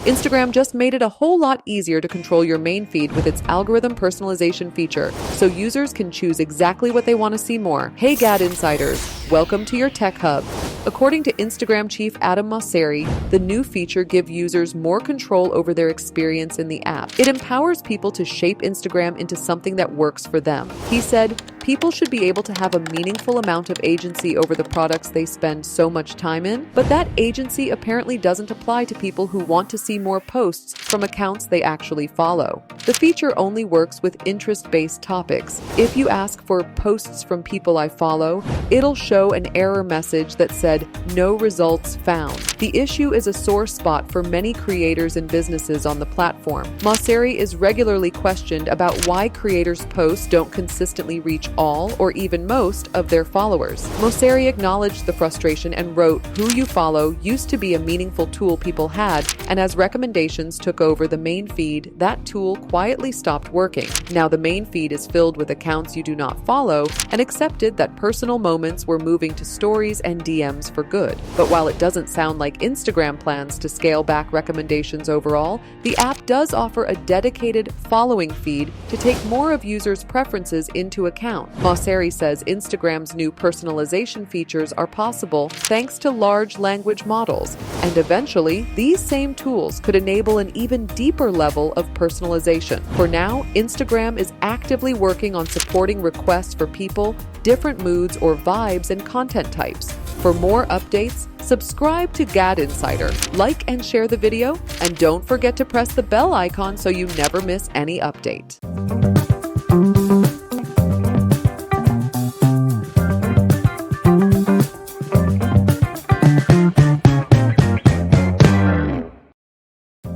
Instagram just made it a whole lot easier to control your main feed with its algorithm personalization feature, so users can choose exactly what they want to see more. Hey GadInsiders, welcome to your Tech Hub. According to Instagram chief Adam Mosseri, the new feature gives users more control over their experience in the app. It empowers people to shape Instagram into something that works for them. He said, people should be able to have a meaningful amount of agency over the products they spend so much time in, but that agency apparently doesn't apply to people who want to see more posts from accounts they actually follow. The feature only works with interest-based topics. If you ask for posts from people I follow, it'll show an error message that said, "No results found." The issue is a sore spot for many creators and businesses on the platform. Mosseri is regularly questioned about why creators' posts don't consistently reach all or even most of their followers. Mosseri acknowledged the frustration and wrote, "Who you follow used to be a meaningful tool people had, and as recommendations took over the main feed, that tool quietly stopped working. Now the main feed is filled with accounts you do not follow," and accepted that personal moments were moving to stories and DMs for good. But while it doesn't sound like Instagram plans to scale back recommendations overall, the app does offer a dedicated following feed to take more of users' preferences into account. Mosseri says Instagram's new personalization features are possible thanks to large language models, and eventually, these same tools could enable an even deeper level of personalization. For now, Instagram is actively working on supporting requests for people, different moods or vibes and content types. For more updates, subscribe to GadInsider, like and share the video, and don't forget to press the bell icon so you never miss any update.